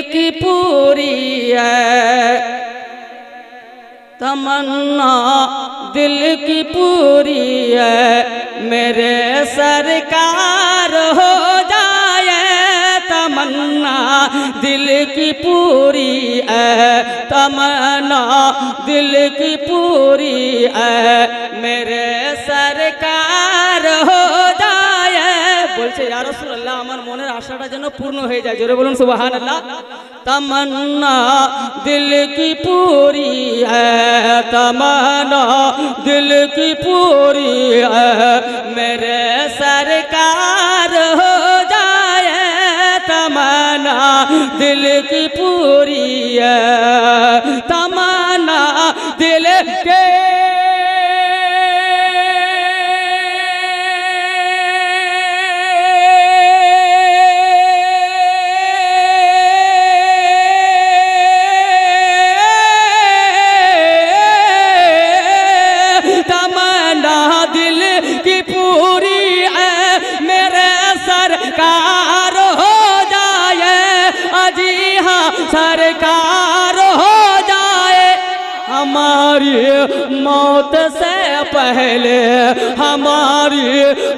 की पूरी है, तमन्ना दिल की पूरी है, मेरे सरकार हो जाए। तमन्ना दिल की पूरी है, तमन्ना दिल की पूरी है, मेरे सरकार हो जाए। বলছে ইয়া রাসূলুল্লাহ আমার মনের আশাটা যেন পূর্ণ হয়ে যায়, জোরে বলুন সুবহানাল্লাহ। तमन्ना दिल की पूरी है, तमन्ना दिल की पूरी है, मेरे सरकार हो जाए। तमन्ना दिल की पूरी है, तमन्ना दिल के सरकार हो जाए, अजी हाँ सरकार हो जाए। हमारी मौत से पहले, हमारी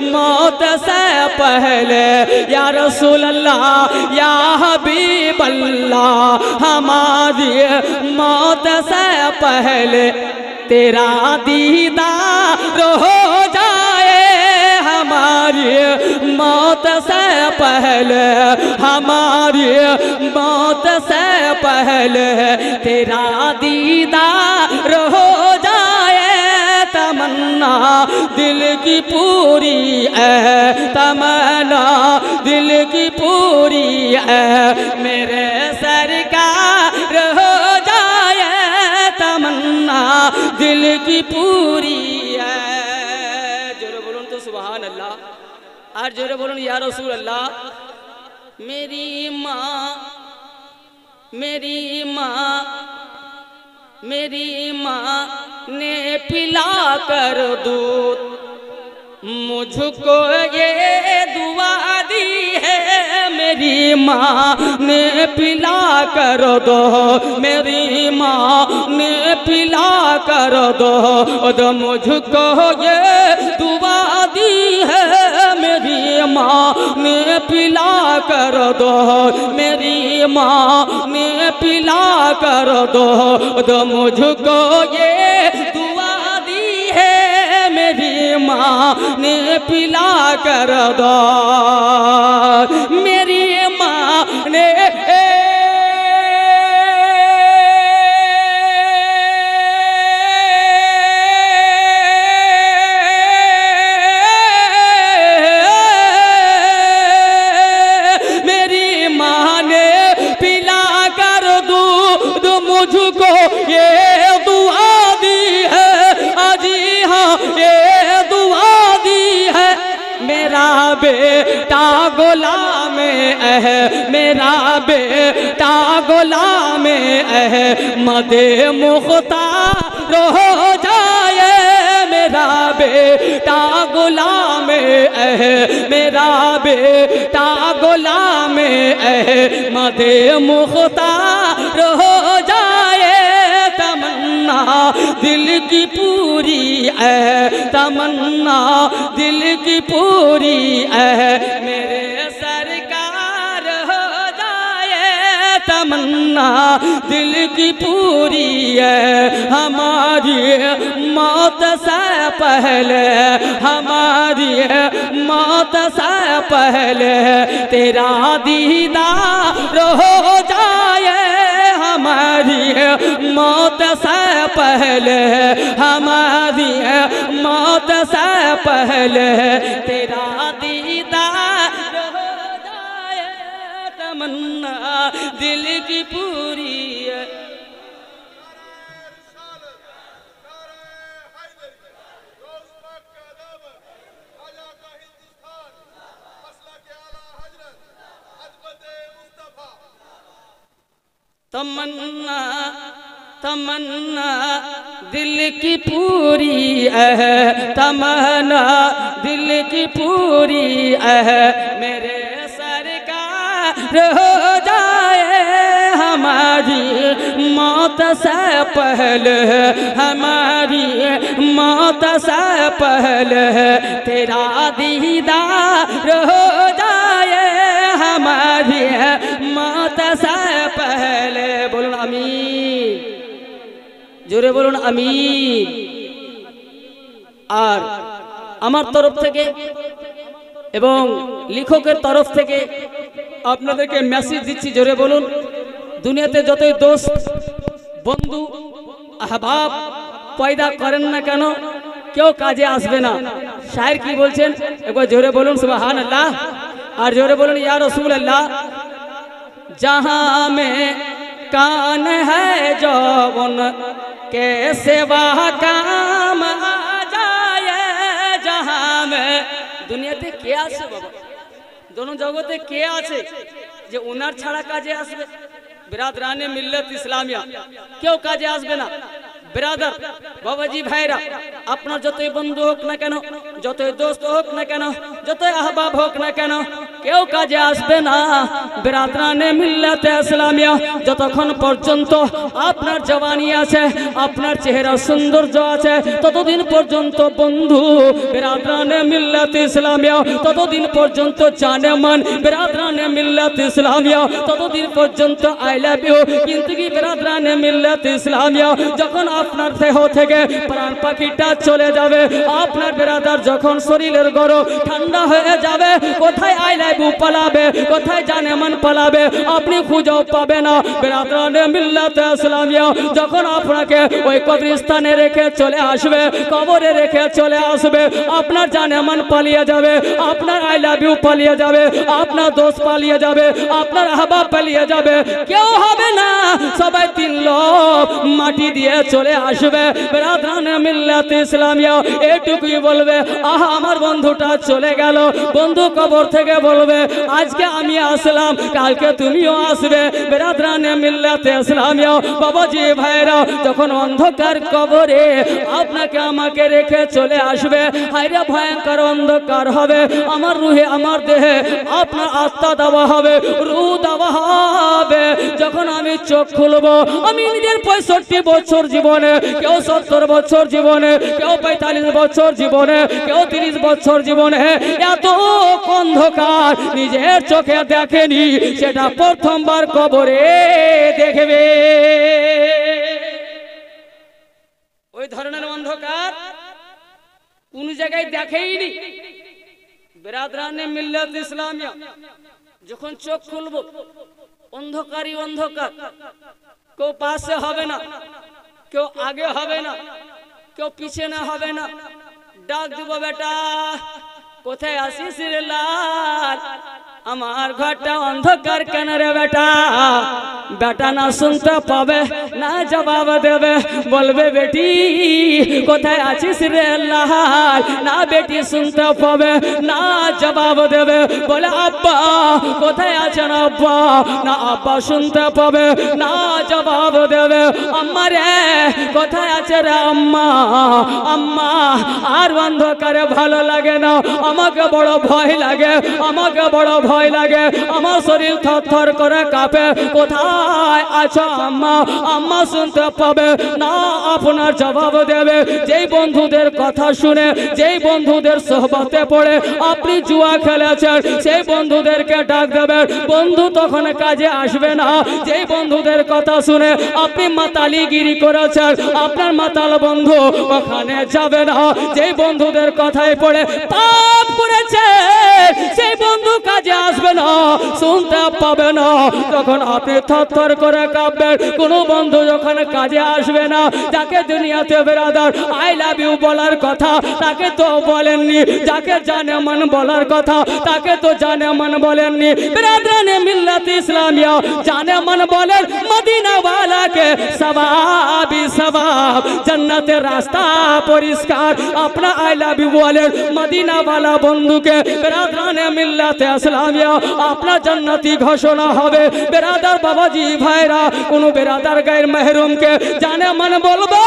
मौत से पहले या रसूल अल्लाह या हबीब अल्लाह, हमारी मौत से पहले तेरा दीदार हो जाए। हमारी मौत से पहले, हमारी मौत से पहले तेरा दीदार हो जाए। तमन्ना दिल की पूरी है, तमन्ना दिल की पूरी है, मेरे सरकार हो जाए। तमन्ना दिल की पूरी है। जोरे बोलून तो सुभान अल्लाह, और जोरे बोलून या रसूल अल्लाह। मेरी माँ, मेरी माँ, मेरी माँ ने पिला कर दूध मुझको ये दुआ दी है। मेरी माँ ने पिला कर दो, मेरी माँ ने पिला कर दो मुझको ये दुआ दी है। मेरी माँ ने पिला कर दो, मेरी माँ ने पिला कर दो मुझको ये दुआ दी है। मेरी माँ ने पिला कर दो, मेरी माँ ने मुझको ये दुआ दी है। अजी हाँ ये दुआ दी है। मेरा बेटा गुलाम है, मेरा बेटा गुलाम है, मदे मुख्तार हो जाए। मेरा बेटा गुलाम है, मेरा बेटा गुलाम है, मदे मुख्तार हो जाए। तमन्ना दिल की पूरी है, तमन्ना दिल की पूरी है, मेरे सरकार हो जाए। तमन्ना दिल की पूरी है। हमारी मौत से पहले, हमारी मौत से पहले तेरा दीदार हो जाए। हमारी मौत से पहले, हमारी मौत से पहले तेरा दीदार हो जाए। तमन्ना दिल की पूरी है। तमन्ना तमन्ना दिल की पूरी है, तमन्ना दिल की पूरी है, मेरे सरकार हो जाए। से पहले हमारी मौत से पहले तेरा दीदार हो जाए हमारी मौत से पहले। बोलून आमीन, जोरे बोलून आमीन। আর আমার তরফ থেকে এবং লেখকের তরফ থেকে আপনাদেরকে মেসেজ দিচ্ছি, জোরে বলুন। দুনিয়াতে যতই দোস্ত বন্ধু আহবাব পয়দা করেন না কেন, কেউ কাজে আসবে না। শায়ের কি বলছেন একবার জোরে বলুন সুবহানাল্লাহ, আর জোরে বলুন ইয়া রাসূলুল্লাহ। जहाँ में कान है जौवन के सेवा काम आ जाए। जहाँ में দুনিয়াতে কে আছে বাবা, दोनों জগতে কে আছে যে ওনার ছাড়া কাজে আসবে? বিরাদরানে মিল্লাত ইসলামিয়া কেউ কাজে আসবে না। বিরাদার বাবাজি ভাইরা, আপনার যতই বন্ধু হোক না কেন, যতই দোস্ত হোক না কেন, যতই আহবাব হোক না কেন, কেউ কাজে আসবে না। বিরাদরানে মিল্লাত ইসলামিয়া যতক্ষণ পর্যন্ত আপনার জওয়ানি আছে, আপনার চেহারা সৌন্দর্য আছে, ততদিন পর্যন্ত বন্ধু বিরাদরানে মিল্লাত ইসলামিয়া, ততদিন পর্যন্ত জানে মান বিরাদরানে মিল্লাত ইসলামিয়া, ততদিন পর্যন্ত আই লাভ ইউ। কিন্তু কি বিরাদরানে মিল্লাত ইসলামিয়া যখন আপনার দেহ থেকে প্রাণ পাখিটা চলে যাবে, আপনার বিরাদার যখন শরীরের গরম ঠান্ডা হয়ে যাবে, কোথায় আই লাভ ইউ পালাবে, কোথায় জানে মান পালাবে, আপনি খুঁজেও পাবে না। বিরাদরানে মিল্লাত ইসলামিয়া যখন আপনাকে ওই কবরস্থানে রেখে চলে আসবে, কবরে রেখে চলে আসবে, আপনার জানে মান পালিয়ে যাবে, আপনার আই লাভ ইউ পালিয়ে যাবে, আপনার দোস্ত পালিয়ে যাবে, আপনার আহবাব পালিয়ে যাবে, কেউ হবে না। সবাই তিন লোক মাটি দিয়ে চলে আসবে। বিরাদরানে মিল্লাত ইসলামিয়া এটুকুই বলবে, আহা আমার বন্ধুটা চলে গেল। বন্ধু কবর থেকে বলবে, আজকে আমি আসলাম, কালকে তুমিও আসবে। বিরাদরানে মিল্লাত ইসলামিয়া বাবাজি ভাইরা যখন অন্ধকার কবরে আপনাকে আমাকে রেখে চলে আসবে, হায়রে ভয়ঙ্কর অন্ধকার হবে। আমার রুহে আমার দেহে আপনার আত্মা দেওয়া হবে, রূহ দেওয়া হবে। যখন আমি চোখ খুলবো, আমি নিজের 65 বছর জীবনে, কেউ 70 বছর জীবনে, কেউ 45 বছর জীবনে, কেউ 30 বছর জীবনে এত অন্ধকার নিজের চোখে দেখেনি, সেটা প্রথমবার কবরে দেখবে। ওই ধরনের অন্ধকার কোন জায়গায় দেখেইনি। বিরাদরানে মিল্লাত ইসলামিয়া যখন চোখ খুলবো, অন্ধকারই অন্ধকার, কেউ পাশে হবে না, কেউ আগে হবে না, কেউ পিছনে হবে না। ডাক দিব, বেটা কোথায় আসিস রে লাল, আমার ঘরটা অন্ধকার কেন রে বেটা? বেটা না শুনতে পাবে, না জবাব দেবে, বলবে বেটি কোথায় আছিস রে লাল, না বেটি শুনতে পাবে, না জবাব দেবে, বলে আব্বা কোথায় আছেন আব্বা, না আব্বা শুনতে পাবে, না জবাব দেবে, আম্মা রে কোথায় আছে রে আম্মা, আম্মা আর অন্ধকারে ভালো লাগে না, আমাকে বড় ভয় লাগে, আমাকে বড় ভয় লাগে, আমার শরীর থরথর করে কাঁপে, কোথায় আছো আম্মা, আম্মা শুনতে পাবে না, আপনার জবাব দেবে। যেই বন্ধুদের কথা শুনে, যেই বন্ধুদের সোহবতে পড়ে আপনি জুয়া খেলেছেন, সেই বন্ধুদেরকে ডাক দেবেন, বন্ধু তখন কাজে আসবে না। যেই বন্ধুদের কথা শুনে আপনি মাতালিগিরি করেছেন, আপনার মাতাল বন্ধু ওখানে যাবে না। যেই বন্ধুদের কথায় পড়ে পাপ করেছে, সেই বন্ধু কাজে আসবে না, শুনতে পাবে না, তখন আপনি থরথর করে কাঁপবেন। কোন বন্ধু যখন কাজে আসবে না, যাকে দুনিয়াতে বেরাদার আই লাভ ইউ বলার কথা তাকে তো বলেননি, যাকে জানে মান বলার কথা তাকে তো জানে মান বলেননি। বিরাদরানে মিল্লাত ইসলামিয়া জানে মান বলেন মদিনা ওয়ালাকে সওয়াবি সওয়াব, জান্নাতের রাস্তা পরিষ্কার। আপনা আই লাভ ইউ বলেন মদিনা ওয়ালা বন্ধুকে, বিরাদরানে মিল্লাত ইসলামিয়া আপনার জান্নাতি ঘোষণা হবে। বেরাদার বাবাজি ভাইরা, কোন বেরাদার গায়ের মেহরুমকে জানে মন বলবে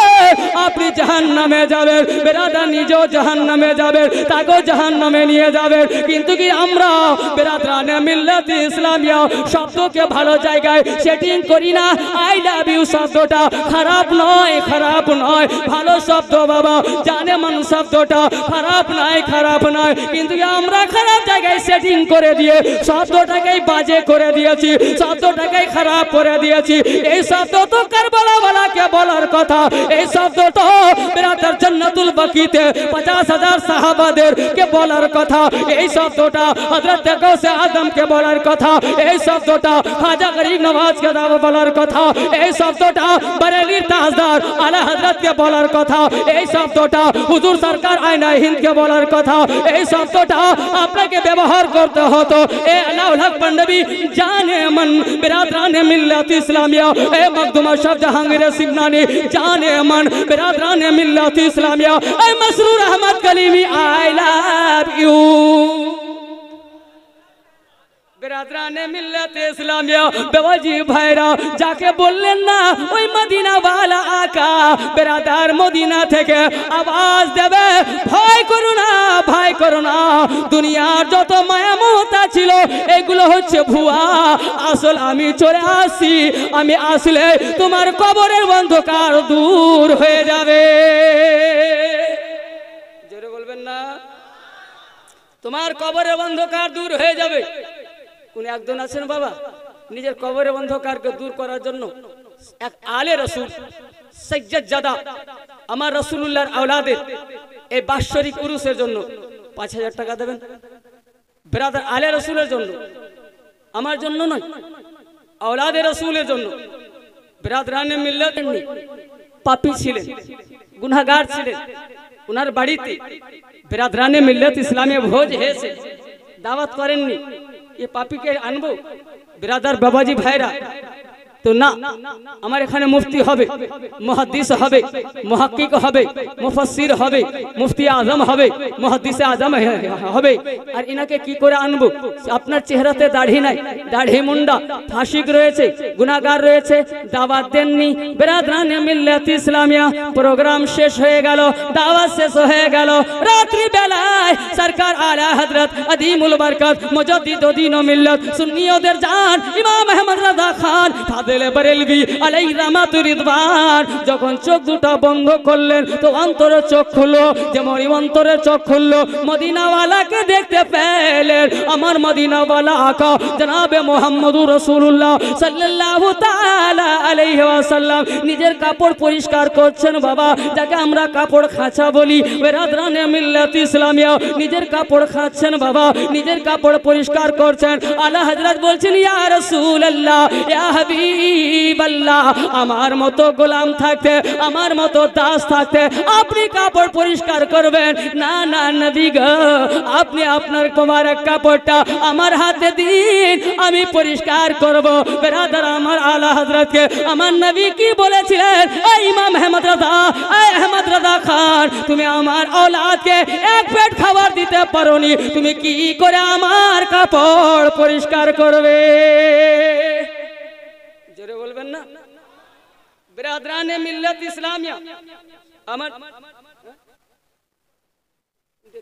আপনি জাহান্নামে যাবেন, বেরাদার নিজেও জাহান্নামে যাবেন, তাকেও জাহান্নামে নিয়ে যাবেন। কিন্তু কি আমরা বেরাদারানে মিল্লাত ইসলামিয়া শব্দকে ভালো জায়গায় সেটিং করি না। আই লাভ ইউ শব্দটা খারাপ নয়, খারাপ নয়, ভালো শব্দ বাবা। জানে মন শব্দটা খারাপ নয়, খারাপ নয়, কিন্তু আমরা খারাপ জায়গায় সেটিং করে দিয়ে শব্দটাকেই বাজে করে দিয়েছি, শব্দটাকেই খারাপ করে দিয়েছি। এই শব্দ তো কারবালাওয়ালাকে বলার কথা, এই শব্দ তো বেরাদার জান্নাতুল বাকিতে 50,000 সাহাবাদেরকে বলার কথা, এই শব্দটা হযরত গাউসে আজমকে বলার কথা, এই শব্দটা খাজা গরিব নওয়াজকে বলার কথা, এই শব্দটা বরেলির তাজদার আলা হযরতকে বলার কথা, এই শব্দটা হুজুর সরকার আয়না হিন্দকে বলার কথা, এই শব্দটা আপনাকে ব্যবহার করতে হতো। এ আলাউল হক পান্ডবী জানে মন বেরাদরানে মিল্লাত ইসলামিয়া, এ মখদুম শাহ জাহাঙ্গীর সিবনানি জানে মন বেরাদরানে মিল্লাত ইসলামিয়া, এ Masroor Ahmad Kalimi I love you. বেরাদরানে মিল্লাত ইসলামিয়া বেওয়াজি ভাইরা যাকে বললেন না ওই মদিনা ওয়ালা আকা বেরাদার মদিনা থেকে আওয়াজ দেবে ভয় করো না, ভয় করো না, দুনিয়ার যত মায়া মমতা ছিল এগুলো হচ্ছে ভুয়া, আসল আমি চলে আসি, আমি আসলে তোমার কবরের অন্ধকার দূর হয়ে যাবে। জোরে বলবেন না, তোমার কবরের অন্ধকার দূর হয়ে যাবে। কোন একজন আছেন বাবা নিজের কবরের অন্ধকারকে দূর করার জন্য এক আলে রাসূল সৈয়দজাদা আমার রাসূলুল্লাহর আওলাদের এই বাৎসরিক উরুসের জন্য 5,000 টাকা দেবেন। ব্রাদার আলে রাসূলের জন্য, আমার জন্য নয়, আওলাদে রাসূলের জন্য। ব্রাদারানে মিল্লাত পাপী ছিলেন, গুনাহগার ছিলেন, ওনার বাড়িতে ব্রাদারানে মিল্লাত ইসলামে ভোজ হয়েছে, দাওয়াত করেননি। ये पापी के आनबो बिरादार बाबाजी भाईरा तो ना আমার এখানে মুফতি হবে, মুহাদ্দিস হবে, মুহাক্কিক হবে, মুফাসসির হবে, মুফতি আজম হবে, মুহাদ্দিস আজম হবে। আর ইনাকে কি করে আনবো? আপনার চেহারাতে দাড়ি নাই, দাড়ি মুন্ডা, ফাসিক রয়েছে, গুনাহগার রয়েছে, দাওয়াত দেননি। বেরাদরানে মিল্লাত ইসলামিয়া প্রোগ্রাম শেষ হয়ে গেল, দাওয়াত শেষ হয়ে গেল। রাত্রি বেলায় সরকার আলা হযরত আদিমুল বরকত মুজাদ্দিদ দ্বীন ও মিল্লাত সুন্নিয়দের জান ইমাম আহমদ রাজা খান বরেলভী আলাইহি রাহমাতুর রিদওয়ান যখন চোখ দুটো বন্ধ করলেন তো অন্তরে চোখ খুললো, যেমন অন্তরে চোখ খুললো মদিনাওয়ালাকে দেখতে পেলেন। আমার মদিনাওয়ালা আকা জনাবে মুহাম্মদুর রাসূলুল্লাহ সাল্লাল্লাহু তাআলা আলাইহি ওয়াসাল্লাম নিজের কাপড় পরিষ্কার করছেন বাবা, যাকে আমরা কাপড় খাঁচা বলি। বেরাদরানে মিল্লাত ইসলামিয়া নিজের কাপড় খাচ্ছেন বাবা, নিজের কাপড় পরিষ্কার করছেন। আলা হযরত বলছেন ইয়া রাসূলুল্লাহ, ইয়া হাবিবাল্লাহ, আমার মতো গোলাম থাকতে, আমার মতো দাস থাকতে আপনি কাপড় পরিষ্কার করবেন না? না নবী গো, আপনি আপনার মোবারক কাপড়টা আমার হাতে দিন, আমি পরিষ্কার করব। বেরাদার আমার আলা হযরতকে আমার নবী কি বলেছিলেন? এই ইমাম আহমদ রাজা, এই আহমদ রাজা খান, তুমি আমার औलादকে এক পেট খাবার দিতে পারোনি, তুমি কি করে আমার কাপড় পরিষ্কার করবে? জোরে বলবেন না। বেরাদরানে মিল্লাত ইসলামিয়া আমার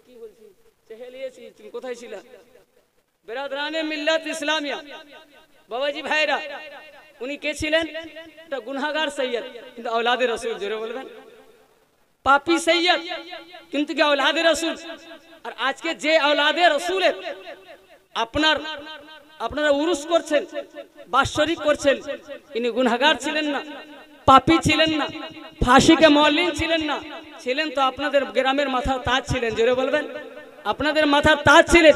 কি বলছি চেহেলিয়েছি, তুমি কোথায় ছিলা? বেরাদরানে মিল্লাত ইসলামিয়া বাবাজি ভাইরা উনি কে ছিলেন? একটা গুনাহগার সৈয়দ কিন্তু औलादे রাসূল। জোরে বলবেন। পাপী সৈয়দ কিন্তু কি औलादे রাসূল। আর আজকে যে औलादे রাসূলের আপনারা উরুস করছেন, বাৎসরিক করছেন, ইনি গুনাহগার ছিলেন না, পাপী ছিলেন না, ফাঁসিকে মওলিন ছিলেন না, ছিলেন তো আপনাদের গ্রামের মাথার তাজ ছিলেন। জোরে বলবেন। আপনাদের মাথার তাজ ছিলেন,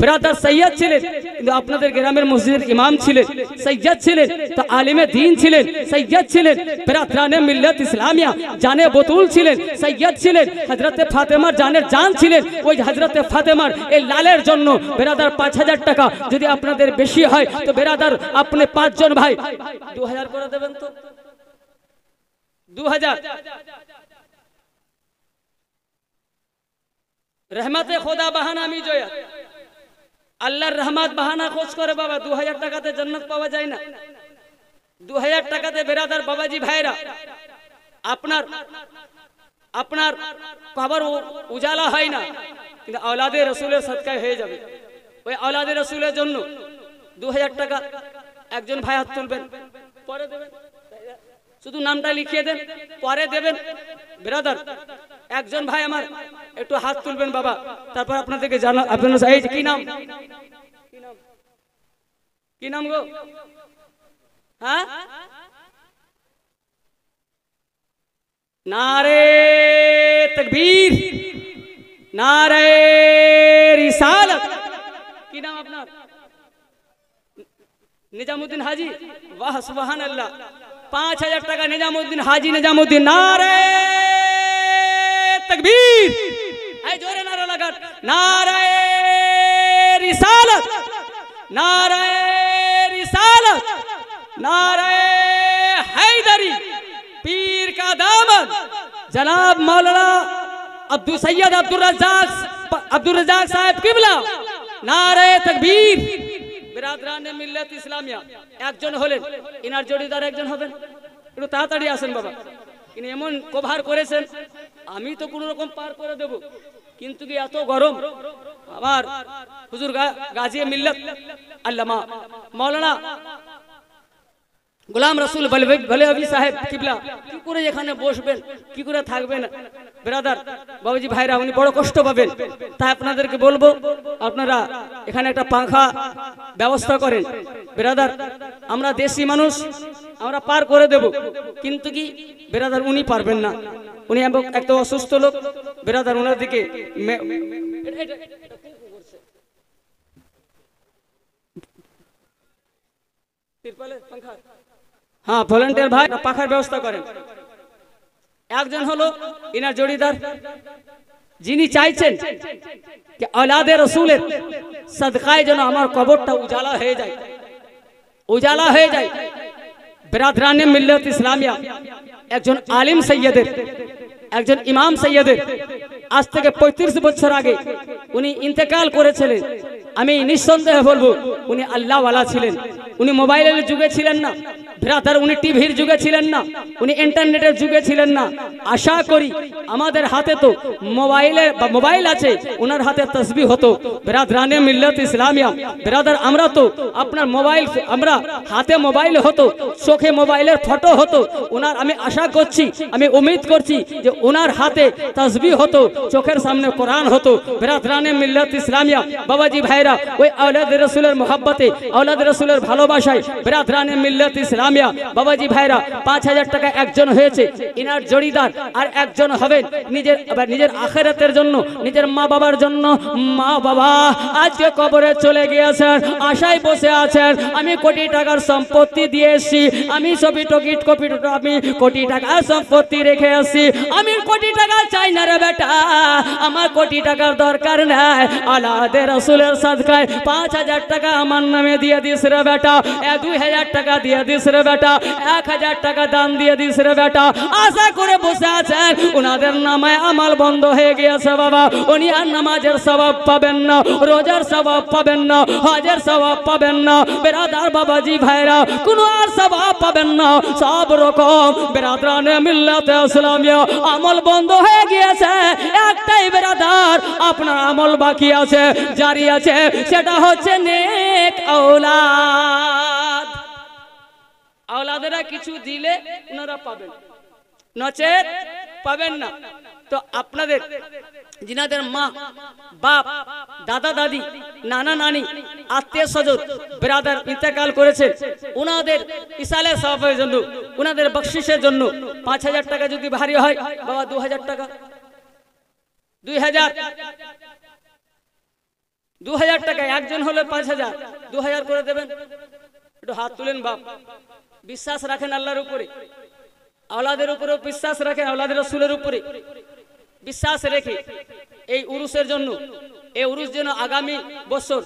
ব্রাদার সৈয়দ ছিলেন, কিন্তু আপনাদের গ্রামের মসজিদের ইমাম ছিলেন, সৈয়দ ছিলেন, তো আলিমে দ্বীন ছিলেন, সৈয়দ ছিলেন। বেরাদরানে মিল্লাত ইসলামিয়া জানে বতুল ছিলেন, সৈয়দ ছিলেন। হযরতে ফাতেমার জানের জান ছিলেন। ওই হযরতে ফাতেমার এই লালের জন্য বেরাদার 5,000 টাকা যদি আপনাদের বেশি হয় তো বেরাদার আপনি 5 জন ভাই 2,000 করে দেবেন তো 2,000। रहमत खुदा बहाना मी जोया আল্লাহর রহমত বাহানা খোঁজ করে বাবা 2000 টাকাতে জান্নাত পাওয়া যায় না। 2000 টাকাতে বেরাদার বাবাজি ভাইরা আপনার আপনার কবর উজালা হয় না, কিন্তু আওলাদে রসুলের সদকায় হয়ে যাবে। ওই আওলাদে রসুলের জন্য 2000 টাকা একজন ভাই হাত তুলবেন, পরে দেবেন, শুধু নামটা লিখিয়ে দেন, পরে দেবেন। ব্রাদার একজন ভাই আমার একটু হাত তুলবেন বাবা, তারপর আপনাদেরকে জানা। আপনার এই কি নাম, কি নাম গো? হ্যাঁ, नारे तकबीर, नारे रिसालत। की नाम अपना? निजामुद्दीन हाजी। वाह सुभान अल्लाह। 5000 টাকা निजामुद्दीन हाजी निजामुद्दीन। नारे तकबीर, ऐ जोरे नारा लगा। नारे रिसालत, नारे रिसालत, नारे हैदरी, पीर का दामन जनाब मौलाना अब्दुल सैयद अब्दुल रज़ाक साहब किबला। नारे तकबीर। बिरादराने मिल्लत इस्लामिया একজন হলেন, ইনার জড়িদার একজন হবেন। একটু তাড়াতাড়ি আসেন বাবা, ইনি এমন কভার করেছেন, আমি তো কোনো রকম পার করে দেব, কিন্তু কি এত গরম। আমার হুজুর গাজী মিল্লত আল্লামা মৌলানা গোলাম রসুল বলেভি সাহেব কিবলা কি করে এখানে বসবেন, কি করে থাকবেন ব্রাদার বাবুজি ভাইরা, উনি বড় কষ্ট পাবেন। তাই আপনাদেরকে বলবো আপনারা এখানে একটা পাখা ব্যবস্থা করেন ব্রাদার। আমরা দেশি মানুষ, আমরা পার করে দেব, কিন্তু কি ব্রাদার উনি পারবেন না, উনি একটা অসুস্থ লোক ব্রাদার। ওনার দিকে পাখা, হ্যাঁ ভলান্টিয়ার ভাই পাখার ব্যবস্থা করেন। একজন হলো ইনার জড়িদার, যিনি চাইছেন যে औलादे রসুলের সদকায় যেন আমার কবরটা উজালা হয়ে যায়, উজালা হয়ে যায়। বিরাদরানে মিল্লাত ইসলামিয়া একজন আলিম সৈয়দের, একজন ইমাম সৈয়দের আজ থেকে 35 বছর আগে উনি ইন্তেকাল করেছিলেন। আমি নিঃসন্দেহে বলবো উনি আল্লাহ ওয়ালা ছিলেন। উনি মোবাইলের যুগে ছিলেন না ব্রাদার, উনি টিভির যুগে ছিলেন না, উনি ইন্টারনেটের যুগে ছিলেন না। আশা করি আমাদের হাতে তো মোবাইল আছে, ওনার হাতে তসবিহ হতো। বিরাদরানে মিল্লাত ইসলামিয়া ব্রাদার, আমরা তো আপনার মোবাইল, আমরা হাতে মোবাইল হতো, চোখে মোবাইলের ফটো হতো ওনার। আমি আশা করছি, আমি উম্মীদ করছি যে ওনার হাতে তসবিহ হতো, চোখের সামনে কোরআন হতো। বিরাদরানে মিল্লাত ইসলামিয়া বাবাজি ভাইরা, ওই আওলাদ রাসূলের মোহাব্বতে, আওলাদ রাসূলের ভালোবাসায় বিরাদরানে মিল্লাত ইসলামিয়া বাবাজি ভাইরা 5000 টাকা একজন হয়েছে ইনার জড়িদার, আর একজন হবেন নিজের আখিরাতের জন্য, নিজের মা বাবার জন্য। মা বাবা আজকে কবরে চলে গিয়েছেন, আশায় বসে আছেন, আমি কোটি টাকার সম্পত্তি দিয়ে এসেছি, আমি আমি কোটি টাকার সম্পত্তি রেখে আসছি, আমি কোটি টাকা চাই না রে বেটা, আমার কোটি টাকার দরকার নাই। আওলাদে রাসূলের সাদকায় 5000 টাকা আমার নামে দিয়ে দিস রে বেটা, 2000 টাকা দিয়ে দিস রে বেটা, 1000 টাকা দান দিয়ে দিস রে বেটা। আশা করে বসে আছেন, ওনাদের নামে আমাল বন্ধ হয়ে গিয়েছে বাবা। উনি আর নামাজের সওয়াব পাবেন না, রোজার সওয়াব পাবেন না, হজের সওয়াব পাবেন না বিরাদার বাবাজি ভাইরা, কোনো আর সওয়াব পাবেন না। সব রকম বিরাদরানে মিল্লাতে ইসলামিয়া আমল বন্ধ হয়ে গিয়েছে। একটাই বিরাদার আপনার আমল বাকি আছে, জারি আছে, সেটা হচ্ছে নেক আওলাদ। আওলাদেরা কিছু দিলে ওনারা পাবেন, নচেত পাবেন না। তো আপনাদের जिनाদের মা বাপ দাদা দাদি নানা নানি আত্মীয় স্বজন ব্রাদার ইন্তেকাল করেছে, ওনাদের ইসালে সওয়াবের জন্য, ওনাদের বকশিশের জন্য 5000 টাকা যদি ভারী হয় বাবা, 2000 টাকা, 2000 টাকা একজন হলে 5000, 2000 করে দেবেন। একটু হাত তুলেন বাপ, বিশ্বাস রাখেন আল্লাহর উপরে, আওলাদের উপরে বিশ্বাস রাখেন, আওলাদ রাসূলের উপরে বিশ্বাস রেখে এই উরুসের জন্য, এই উরুস যেন আগামী বছর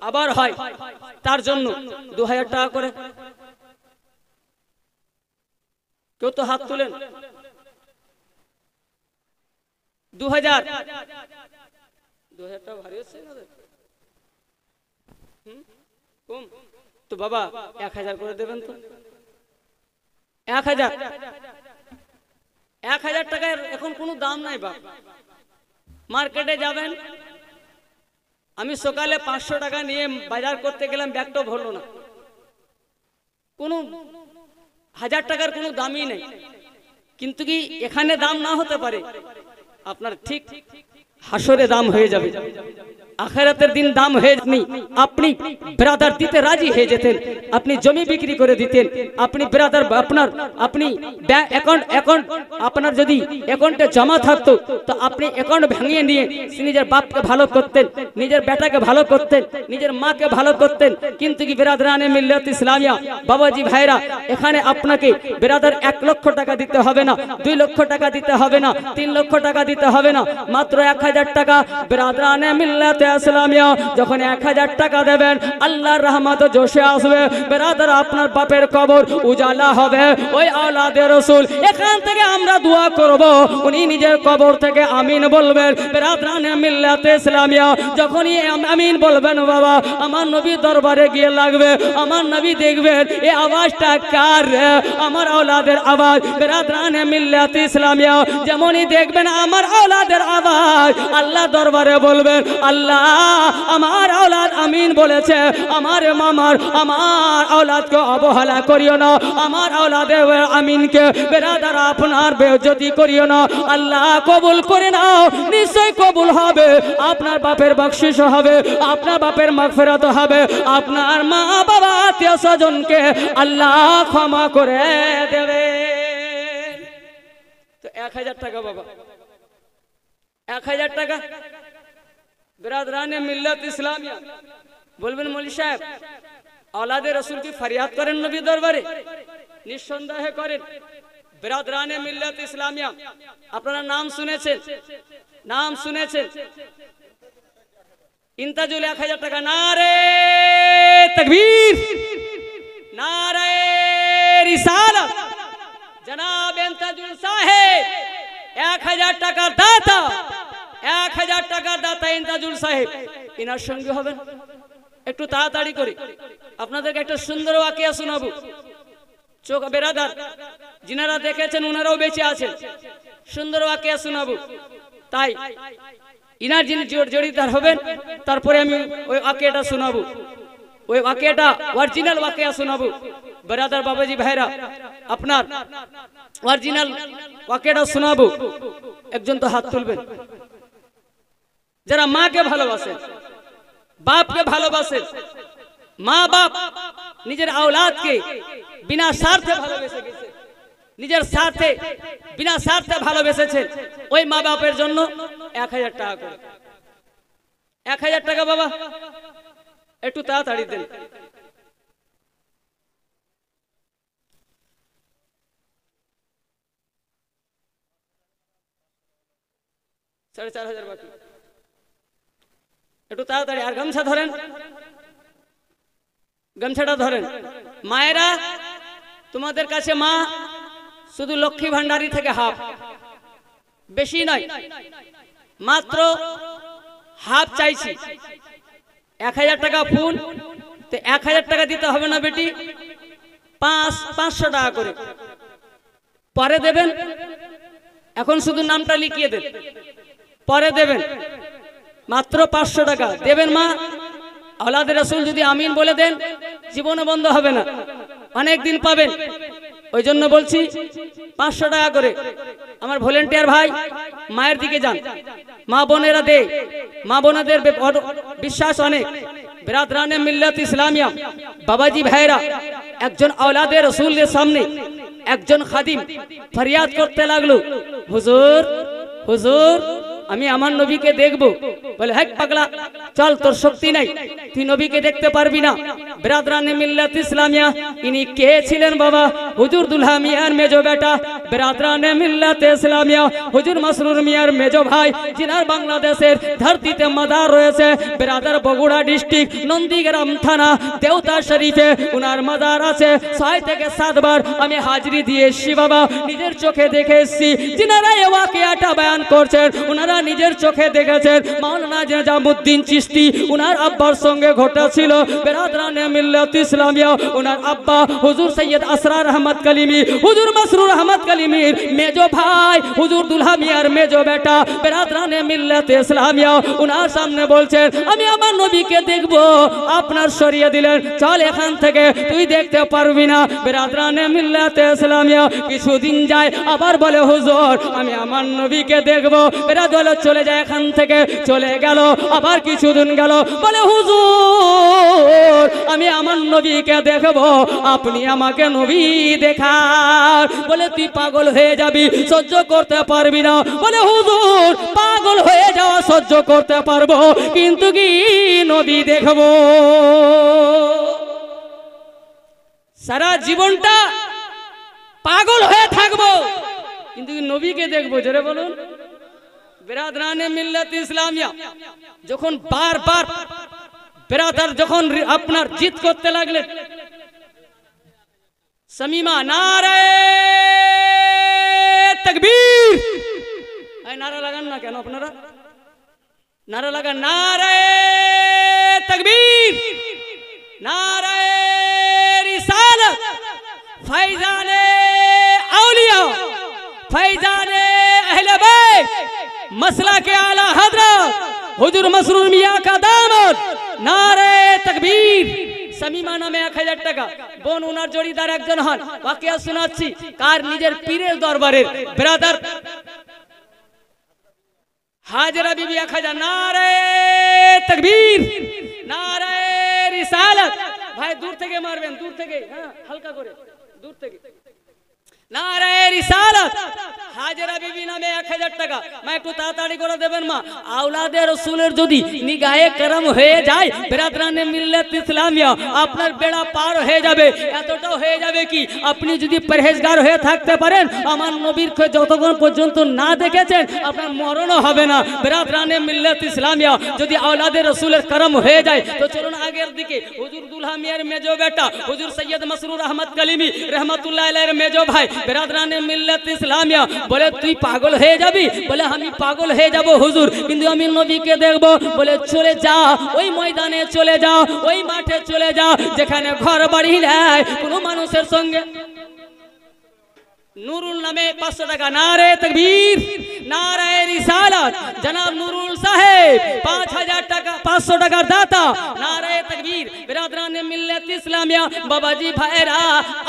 আবার হয় তার জন্য 2000 টাকা করে। কেউ তো হাত তুলেন। 2000 টাকা ভারী হচ্ছে না কম তো বাবা, 1000 করে দেবেন তো। 1000 1000 টাকার এখন কোনো দাম নাই বাপ। মার্কেটে যাবেন, আমি সকালে 500 টাকা নিয়ে বাজার করতে গেলাম, ব্যাগটা ভরলো না। কোনো 1000 টাকার কোনো দামই নেই। কিন্তু কি এখানে দাম না হতে পারে, আপনার ঠিক হাসরে দাম হয়ে যাবে, আখিরাতের দিন দাম হয়ে যাবে। আপনি ব্রাদার দিতে রাজি হয়ে যেতেন, আপনি জমি বিক্রি করে দিতেন, আপনি ব্রাদার আপনি অ্যাকাউন্ট আপনার যদি অ্যাকাউন্টে জমা থাকতো তো আপনি অ্যাকাউন্ট ভাঙিয়ে নিয়ে নিজের বাপকে ভালো করতেন, নিজের বেটাকে ভালো করতেন, নিজের মাকে ভালো করতেন। কিন্তু কি ব্রাদারানে মিল্লাত ইসলামিয়া বাবাজি ভাইরা, এখানে আপনাকে ব্রাদার 1 লক্ষ টাকা দিতে হবে না, 2 লক্ষ টাকা দিতে হবে না, 3 লক্ষ টাকা দিতে হবে না, মাত্র 1000 টাকা। ব্রাদারানে মিল্লাত ইসলামিয়া যখন 1000 টাকা দেবেন, আল্লাহর রহমত জোশে আসবে। ব্রাদার আপনার বাপের কবর উজালা হবে। ওই আওলাদে রাসূল এখান থেকে আমরা দোয়া করব, উনি নিজের কবর থেকে আমিন বলবেন। ব্রাদারানে মিল্লাত ইসলামিয়া যখনই আমিন বলবেন, বাবা আমার নবী দরবারে গিয়ে লাগবে, আমার নবী দেখবেন এই আওয়াজটা কার, আমার আওলাদের আওয়াজ। ব্রাদারানে মিল্লাত ইসলামিয়া যেমনই দেখবেন আমার আওলাদের আওয়াজ, আল্লাহ দরবারে বলবেন, আল্লাহ আমার আওলাদ আমিন বলেছে, আমার আওলাদকে অবহেলা করিও না, আমার আওলাদের আমিনকে বেরাদার আপনার বেইজ্জতি করিও না। আল্লাহ কবুল করে নাও, নিশ্চয় কবুল হবে, আপনার বাপের বকশিশ হবে, আপনার বাপের মাগফিরাত হবে, আপনার মা বাবা আত্মীয় স্বজনকে আল্লাহ ক্ষমা করে দেবে। তো 1000 টাকা বাবা, 1000 টাকা ব্রাদারানে মিল্লাত ইসলামিয়া। বলবেন মৌলভী সাহেব আওলাদে রাসূল কি ফরিয়াদ করেন নবী দরবারে? নিঃসন্দেহে করেন। ব্রাদারানে মিল্লাত ইসলামিয়া আপনারা নাম শুনেছেন, ইন্তাজুল 1000 টাকা। নারে তাকবীর, নারে রিসালাত। জনাব ইন্তাজুল সাহেব 1000 টাকার দাতা, 1000 টাকার দাতা ইন্তাজুল সাহেব, ইনার সঙ্গে হবেন। একটু তাড়াতাড়ি করে আপনাদেরকে একটা সুন্দর ওয়াকিয়া শোনাবো। চোখ বেরাদার যিনারা দেখেছেন ওনারাও বেঁচে আছেন, সুন্দর ওয়াকিয়া শোনাবো। তাই ইনার যিনি জড়িতার হবেন তারপরে আমি ওই ওয়াকিয়াটা শোনাবো, ওই ওয়াকিয়াটা অরিজিনাল ওয়াকিয়া শোনাবো। বেরাদার বাবাজি ভাইরা আপনার অরিজিনাল ওয়াকিয়াটা শোনাবো। একজন তো হাত তুলবেন যারা মাকে ভালোবাসেন, বাপকে ভালোবাসেন। মা বাপ নিজের আওলাদকে বিনা স্বার্থে ভালোবেসে গেছে, নিজের স্বার্থে বিনা স্বার্থে ভালোবেসেছেন। ওই মা বাপের জন্য 1000 টাকা করে, 1000 টাকা বাবা একটু তাড়াতাড়ি দেন। $4500 বাকি, একটু তাড়াতাড়ি। আর গামছা ধরেন, গামছাটা ধরেন। মায়েরা তোমাদের কাছে মা শুধু লক্ষ্মী ভান্ডারী থেকে হাফ, বেশি নয়, মাত্র হাফ চাইছি। 1000 টাকা ফুল, তো 1000 টাকা দিতে হবে না বেটি, 500 টাকা করে পরে দেবেন। এখন শুধু নামটা লিখিয়ে দেন, পরে দেবেন। মাত্র 500 টাকা দেবেন মা। আওলাদে রাসূল যদি আমিন বলে দেন জীবনে বন্ধ হবে না, অনেক দিন পাবেন। ওই জন্য বলছি 500 টাকা করে। আমার ভলেন্টিয়ার ভাই মায়ের দিকে যান, মা বোনেরা দে, মা বোনদের বিশ্বাস অনেক। ব্রাদারানে মিল্লাত ইসলামিয়া বাবাজি ভাইরা, একজন আওলাদে রাসূলের সামনে একজন খাদিম ফরিয়াদ করতে লাগলো, হুজুর হুজুর আমি আমার নবীকে দেখবো। বলে হ্যাঁ পাগলা, চল তোর শক্তি নাই, তুই নবীকে দেখতে পারবি না। ব্রাদারানে মিল্লাত ইসলামিয়া ইনি কে ছিলেন বাবা? হুজুর দুলহা মিয়ার মেজো বেটা बिरादराने मिल्लत इस्लामिया हुजूर मसरूर मियार मेजो भाई जिनार बांग्लादेशेर धरतीते मादार रयेछे बिरादर बगुड़ा डिस्ट्रिक्ट नंदीग्राम थाना देवता शरीफे उनार मादार आछे 6 থেকে 7 বার আমি হাজরি দিয়ে এসেছি বাবা নিজের চোখে দেখে এসেছি जिनारा এই ওয়াকিয়াটা বয়ান করছেন উনারা নিজের চোখে দেখেছেন মাওলানা নিজামউদ্দিন চিশতি উনার আব্বার সঙ্গে ঘটা ছিল बिरादराने मिल्लत इस्लामिया उनार अब्बा हुजूर सैयद असरार अहमद कलीमी हुजूर मसरूर अहमद कलीमीर मेजो भाई हुजूर दुल्हा मियार मेजो बेटा बिरादराने मिल्लत इस्लामिया उनार सामने बोलছেন আমি আমার নবীকে দেখব আপনার সরিয়ে দিলেন চল এখান থেকে তুই দেখতে পারবি না बिरादराने मिल्लत इस्लामिया কিছুদিন যায় আবার বলে হুজুর আমি আমার নবীকে দেখব বিরাদর চলে যায় এখান থেকে চলে গেল আবার কিছুদিন গেল বলে হুজুর আমি আমার নবীকে দেখব আপনি আমাকে নবী দেখার বলে তুই পাগল হয়ে যাবি সহ্য করতে পারবি না বলে হুজুর পাগল হয়ে যাওয়া সহ্য করতে পারবো কিন্তু কি নবী দেখব সারা জীবনটা পাগল হয়ে থাকবো কিন্তু নবীকে দেখবো জোরে বলুন बिरादराने मिल्लत इस्लामिया যখন বারবার बिरादर যখন আপনার জিত করতে লাগলেন শামিমা নারে তাকবীর এই নারা লাগান না কেন আপনারা নারা লাগান নারে তাকবীর নারে রিসালাত ফাইজানে আউলিয়া ফাইজানে আহলে বাইত मसला के आला हजरत हुजूर मसरूर मियां का दामद नारे तकबीर শামিমা নামে 1000 টাকা বোন উনার জড়িদার একজন হন ওয়াকিয়া শোনাচ্ছি কার নিজের পীরের দরবারের ব্রাদার হাজরা বিবি 1000 নারে তাকবীর নারে রিসালাত ভাই দূর থেকে মারবেন দূর থেকে হ্যাঁ হালকা করে দূর থেকে नारे रिसालत हाजरा बीबी नामे 1000 টাকা मैं একটু তাড়াতাড়ি করে দেবেন মা আওলাদে রাসূলের যদি নিগাহে کرم হয়ে যায় বিরাদরানে মিল্লাত ইসলামিয়া আপনার বেড়া পার হয়ে যাবে এতটা হয়ে যাবে কি আপনি যদি পরহেজগার হয়ে থাকতে পারেন আমার নবীর কে যতক্ষণ পর্যন্ত না দেখেছেন আপনার মরণও হবে না বিরাদরানে মিল্লাত ইসলামিয়া যদি আওলাদে রাসূলের کرم হয়ে যায় তো চলুন আগের দিকে হুজুর দুলহা মিয়ার মেজো বেটা হুজুর সৈয়দ মসরুর আহমদ কলিমি रहमतुल्लाह अलैहि मेजो भाई बिरादराने मिल्लत इस्लामिया बोले तुई पागल हो जाबी बोले हम पागल हो जाबो हुजूर किन्तु आमी नबीके देखबो बोले चले जा ओई मयदाने चले जा ओई माठे चले जा जेखाने घर बाड़ी नेই कोनो मानुषेर संगे नूरुल नामे 500 টাকা नारे तकबीर नारे रिसालत जनाब नूरुल साहेब 5000 টাকা 500 টাকার দাতা नारे तकबीर बिरादराने मिल्लत इस्लामिया बाबाजी भाईरा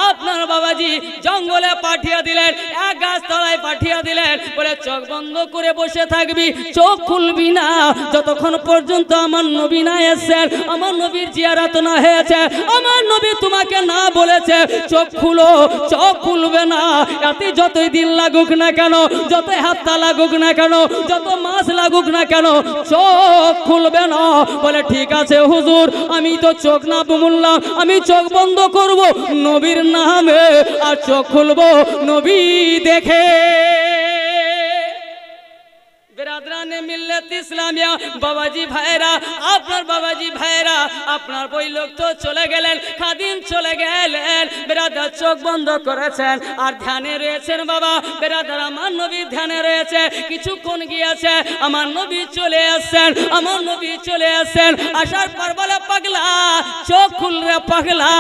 আপনার বাবাজি জঙ্গলে পাঠিয়ে দিলেন এক গাছ তলায় পাঠিয়ে দিলেন বলে চোখ বন্ধ করে বসে থাকবি চোখ খুলবি না যতক্ষণ পর্যন্ত আমার নবী না এসেছেন আমার নবীর জিয়ারত না হয়েছে আমার নবী তোমাকে না বলেছে চোখ খুলো চোখ খুলবে না এতে যতই দিন লাগুক না কেন যতই হাতটা লাগুক না কেন যত মাস লাগুক না কেন চোখ খুলবে না বলে ঠিক আছে হুজুর আমি তো চোখ না বুমুল্লাহ আমি চোখ বন্ধ করব নবীর নামে আর চোখ খুলবো নবী দেখে बिरादराने मिल्लत इस्लामिया बाबाजी भाईरा आपनार बाबाजी भाईरा आपनार बई लोक तो चले गेलेन खादिम चले गेलेन बिरादर चोख बंद करेছেন আর ধ্যানে রয়েছেন বাবা बिरादर আমার নবী ধ্যানে রয়েছে কিছুক্ষণ গিয়েছে আমার নবী চলে আসেন আমার নবী চলে আসেন আসার পর বলে পাগলা চোখ খুল রে পাগলা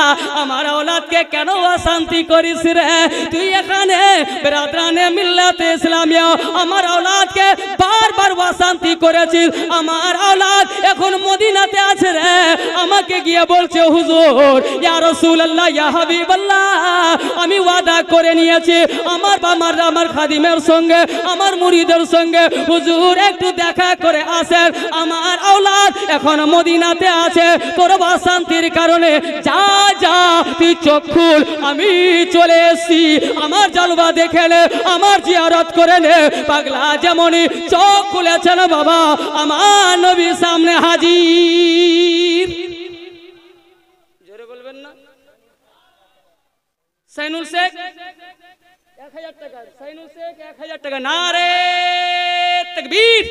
আমার औलादকে কেন অশান্তি করিস রে তুই এখানে बिरादराने मिल्लत इस्लामिया আমার औलादকে বারবার অশান্তি করেছিস আমার औलाद এখন মদিনাতে আছে রে আমাকে গিয়ে বলছে হুজুর ইয়া রাসূলুল্লাহ ইয়া হাবিবাল্লাহ আমি ওয়াদা করে নিয়েছি আমার খাদিমের সঙ্গে আমার মুরিদের সঙ্গে হুজুর একটু দেখা করে আসেন আমার औलाद এখন মদিনাতে আছে তোর অশান্তির কারণে যা যা তুই চোখ খুল আমি চলে এসেছি আমার জলওয়া দেখে নে আমার জিয়ারত করে নে পাগলা যেমনই চোখ খুলেছেন বাবা আমার নবী সামনে হাজির জোরে বলবেন না সাইনুল শেখ 1000 টাকা সাইনুল শেখ 1000 টাকা নারে তাকবীর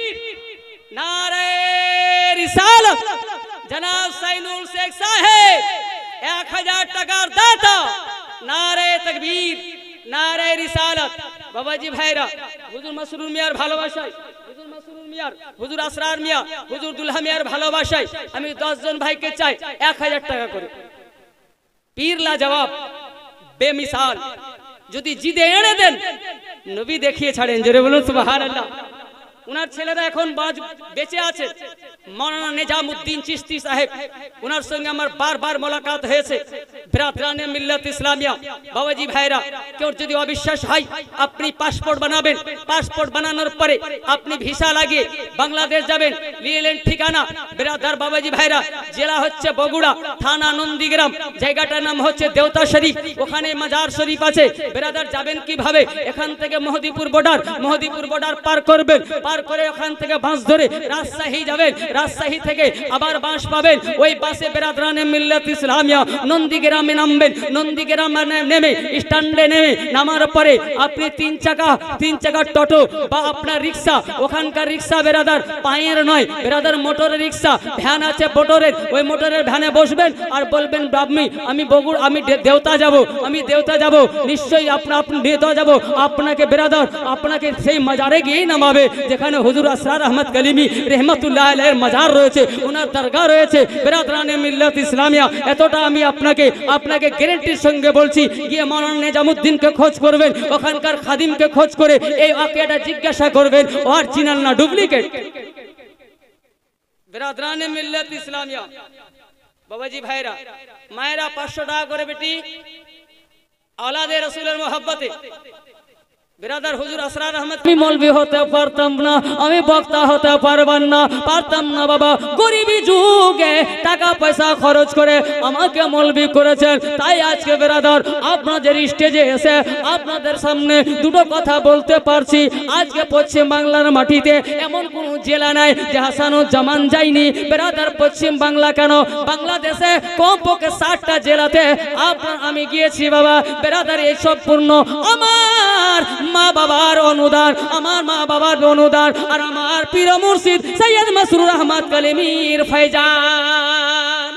নারে রিসালাত জনাব সাইনুল শেখ সাহেব 1000 টাকার দাতা নারে তাকবীর নারে রিসালাত বাবাজি ভাইরা হুজুর মাসরুর মিয়ার ভালোবাসায় হুজুর মাসরুর মিয়ার হুজুর আসরার মিয়া হুজুর দুলহা মিয়ার ভালোবাসায় আমি 10 জন ভাইকে চাই 1000 টাকা করে পীর লাজবাব বেমিসাল যদি জিদে এনে দেন নবী দেখিয়ে ছাড়েন জোরে বলুন সুবহানাল্লাহ উনার ছেলেরা এখন বেঁচে আছে মাওলানা নিজামউদ্দিন চিশতি সাহেব উনার সঙ্গে আমার বারবার মোলাকাত হয়েছে বিরাদরানে মিল্লাত ইসলামিয়া বাবাজি ভাইরা কেউ যদি অবিশ্বাস হয় আপনি পাসপোর্ট বানাবেন পাসপোর্ট বানানোর পরে আপনি ভিসা লাগিয়ে বাংলাদেশ যাবেন নিলেন ঠিকানা বিরাদার বাবাজি ভাইরা জেলা হচ্ছে বগুড়া থানা নন্দীগ্রাম জায়গাটার নাম হচ্ছে দেওতা শরীফ ওখানে মাজার শরীফ আছে বিরাদার যাবেন কিভাবে এখান থেকে মেহেদীপুর বর্ডার পার করবেন পার করে ওখান থেকে বাস ধরে রাজশাহী যাবেন রাজশাহী থেকে আবার বাস পাবেন ওই বাসে বিরাদরানে মিল্লাত ইসলামিয়া নন্দীগ্রামে নামবেন নন্দীগ্রামে নেমে স্ট্যান্ডে নেমে নামার পরে আপনি তিন চাকা টোটো বা আপনার রিক্সা ওখানকার রিক্সা বিরাদার পায়ের নয় বিরাদার মোটরের রিক্সা ভ্যান আছে মোটরের ওই মোটরের ভ্যানে বসবেন আর বলবেন আমি বগুড়া আমি দেওতা যাব নিশ্চয়ই আপনি দেওতা যাব আপনাকে বিরাদার আপনাকে সেই মাজারে গিয়ে নামাবে যেখানে হুজুর আসরার আহমদ কলিমি রহমাতুল্লাহ আলাইহির মাজার রয়েছে ওনার দরগা রয়েছে বিরাদরানে মিল্লাত ইসলামিয়া এতটা আমি আপনাকে গ্যারান্টির সঙ্গে বলছি গিয়ে মাওলানা নিজামউদ্দিনকে খোঁজ করবেন ওখানকার খাদিমকে খোঁজ করে এই ওয়াকিয়াটা জিজ্ঞাসা করবেন অরিজিনাল না ডুপ্লিকেট বিরাদরানে মিল্লাত ইসলামিয়া বাবাজি ভাইরা মায়েরা 500 টাকা করে বেটি আওলাদে রাসূলের মোহাব্বতে বিরাদার হুজুর আসরার আহমদ আমি মৌলভী হতে পারতাম না আমি বক্তা হতে পারতাম না বাবা গরিবী যুগে টাকা পয়সা খরচ করে আমাকে মৌলভী করেছেন তাই আজকে বিরাদার আপনাদের স্টেজে এসে আপনাদের সামনে দুটো কথা বলতে পারছি আজকে পশ্চিম বাংলার মাটিতে এমন কোন জেলা নাই যে হাসানুজ্জামান যায়নি বিরাদার পশ্চিম বাংলা কেন বাংলাদেশে কমপক্ষে 60টা জেলাতে আমি গিয়েছি বাবা বিরাদার এই সম্পূর্ণ আমার মা বাবার অনুদান আর আমার পীর মুর্শিদ সৈয়দ মাসরুর আহমদ কলিমির ফয়জান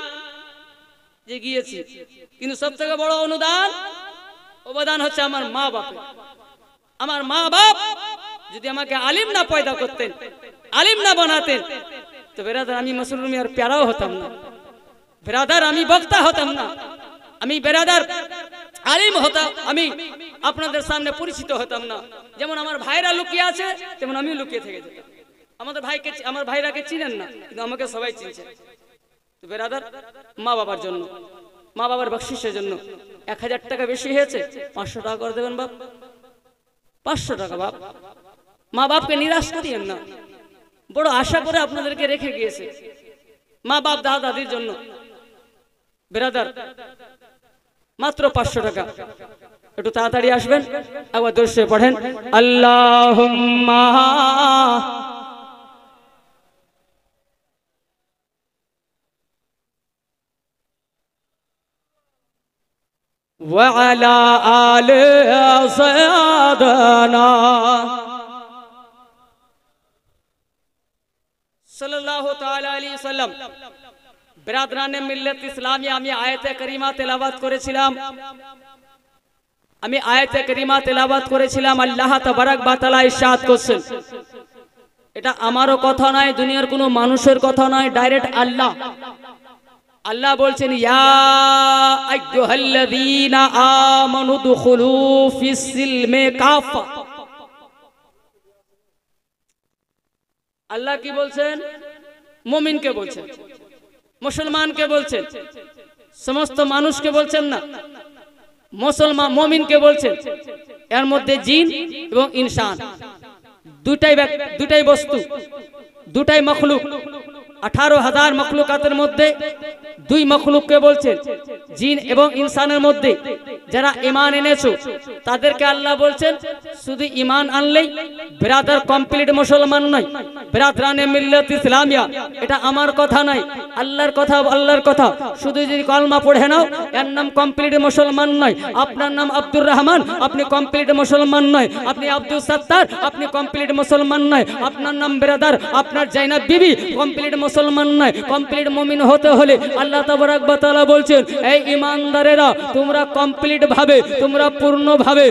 যে গিয়েছি কিন্তু সবথেকে বড় অবদান হচ্ছে আমার মা বাপ যদি আমাকে আলিম না পয়দা করতেন আলিম না বানাতেন তো বেরাদার আমি মাসরুর মিয়ার প্যারাও হতাম না বেরাদার আমি বক্তা হতাম না আমি বেরাদার আলিম হতাম আমি আপনাদের সামনে পরিচিত হতাম না যেমন আমার ভাইরা লুকিয়ে আছে তেমন আমি লুকিয়ে থেকে যেতাম আমার ভাইরাকে চিনেন না কিন্তু আমাকে সবাই চিনছে তো বেরাদার মা বাবার জন্য মা বাবার বকশিসের জন্য 1000 টাকা বেশি হয়েছে 500 টাকা করে দেবেন বাপ 500 টাকা বাপ মা বাপকে নিরাশ করিয়েন না বড় আশা করে আপনাদেরকে রেখে গিয়েছে মা বাপ দাদা দাদির জন্য বেরাদার মাত্র 500 টাকা একটু তাড়াতাড়ি আসবেন একবার দর্শে পড়েন আল্লাহুম্মা ওয়া আলা আলি সাইয়্যিদানা সাল্লাল্লাহু তাআলা আলাইহি ওয়াসাল্লাম বিরাদরানে মিল্লাত ইসলামিয়া আমি আয়াতে কারিমা তেলাওয়াত করেছিলাম আল্লাহ তাবারাক ওয়া তাআলা ইরশাদ করছেন এটা আমারও কথা নয় দুনিয়ার কোনো মানুষের কথা নয় ডাইরেক্ট আল্লাহ বলছেন ইয়া আইয়ুহাল্লাযীনা আমানু দুখুলু ফিস সিলমি কাফা আল্লাহ কি বলছেন মুমিনকে বলছেন মুসলমানকে বলছেন সমস্ত মানুষকে বলছেন না মুসলমান মুমিনকে বলছেন এর মধ্যে জিন এবং ইনসান দুটাই বস্তু দুটাই মখলুক 18,000 মখলুকাতের মধ্যে 2 মখলুককে বলছেন জিন এবং ইনসানের মধ্যে যারা ঈমান এনেছো তাদেরকে আল্লাহ বলছেন শুধু ঈমান আনলেই ব্রাদার কমপ্লিট মুসলমান নয়। ব্রাদরানে মিল্লাত ইসলামিয়া এটা আমার কথা নয়, আল্লাহর কথা। আল্লাহর কথা শুধু যদি কলমা পড়ে নাও এর নাম কমপ্লিট মুসলমান নয়। আপনার নাম আব্দুর রহমান, আপনি কমপ্লিট মুসলমান নয়। আপনি আব্দুল সত্তার, আপনি কমপ্লিট মুসলমান নয়। আপনার নাম ব্রাদার, আপনার জাইনাব বিবি, কমপ্লিট মুসলমান নয়। কমপ্লিট মুমিন হতে হলে আল্লাহ তাবারক ওয়া তাআলা বলছেন, এই ঈমানদারেরা তোমরা কমপ্লিট ভাবে, তোমরা পূর্ণ ভাবে,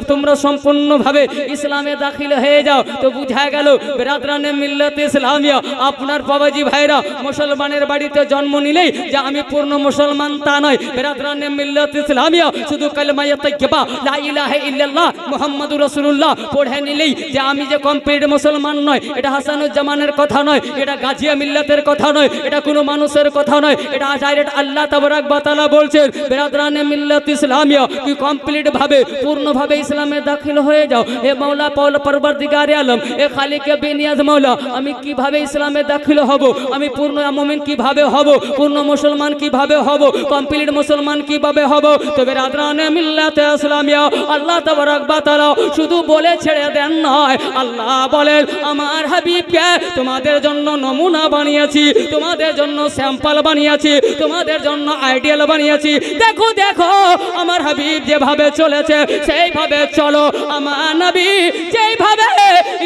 তোমরা সম্পূর্ণ ভাবে ইসলামে দাখিল হয়ে যাও। তো বুঝা গেল ব্রাদরানে মিল্লাত ইসলামিয়া আপনার বাবাজি ভাইরা মুসলমানের বাড়িতে জন্ম নিলেই যে আমি পূর্ণ মুসলমান তা নয়। ব্রাদরানে মিল্লাত ইসলামিয়া শুধু কালেমা তাইয়্যিবা লা ইলাহা ইল্লাল্লাহ মুহাম্মাদুর রাসূলুল্লাহ পড়ে নিলেই যে আমি যে কমপ্লিট মুসলমান নয়। এটা হাসানুজ্জামানের কথা নয়, এটা গাজিয়া মিল্লাতের কথা নয়, এটা কোনো মানুষের কথা নয়, এটা ডাইরেক্ট আল্লাহ তাবারক ওয়া তাআলা বলছেন ব্রাদরানে মিল্লাত ইসলামিয়া কি কমপ্লিট ভাবে পূর্ণ ভাবে ইসলামে দাখিল হয়ে যাও। এ মাওলা পরবর্তীকারে আলম, এ খালিকে বেনিয়াজ মাওলা, আমি কিভাবে ইসলামে দাখিল হব, আমি পূর্ণ মুমিন কিভাবে হব, পূর্ণ মুসলমান কিভাবে হব, কমপ্লিট মুসলমান কিভাবে হব। তো ব্রাদরানে মিল্লাত ইসলামিয়া আল্লাহ তাবারক ওয়া তাআলা শুধু বলে ছেড়ে দেন নয়, আল্লাহ বলেন আমার হাবিবকে তোমাদের জন্য নমুনা বানিয়েছি, তোমাদের জন্য স্যাম্পল বানিয়েছি, তোমাদের জন্য আইডিয়াল বানিয়েছি। দেখো দেখো আমার হাবিব যেভাবে চলেছে সেইভাবে চলো। আমার নবী যেভাবে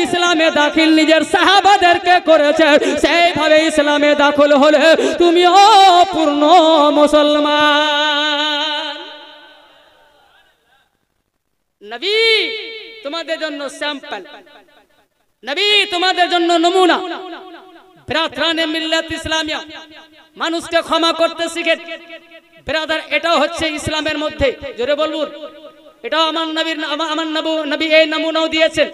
ইসলামে দাখিল নিজের সাহাবাদেরকে করেছে সেইভাবে ইসলামে দাখিল হলে তুমিও পূর্ণ মুসলমান। নবী তোমাদের জন্য স্যাম্পল, নবী তোমাদের জন্য নমুনা। ব্রাদরানে মিল্লাত ইসলামিয়া মানুষকে ক্ষমা করতে শিখে ব্রাদার, এটাও হচ্ছে ইসলামের মধ্যে। জোরে বলবুন, এটাও আমার নবী এই নমুনাও দিয়েছেন।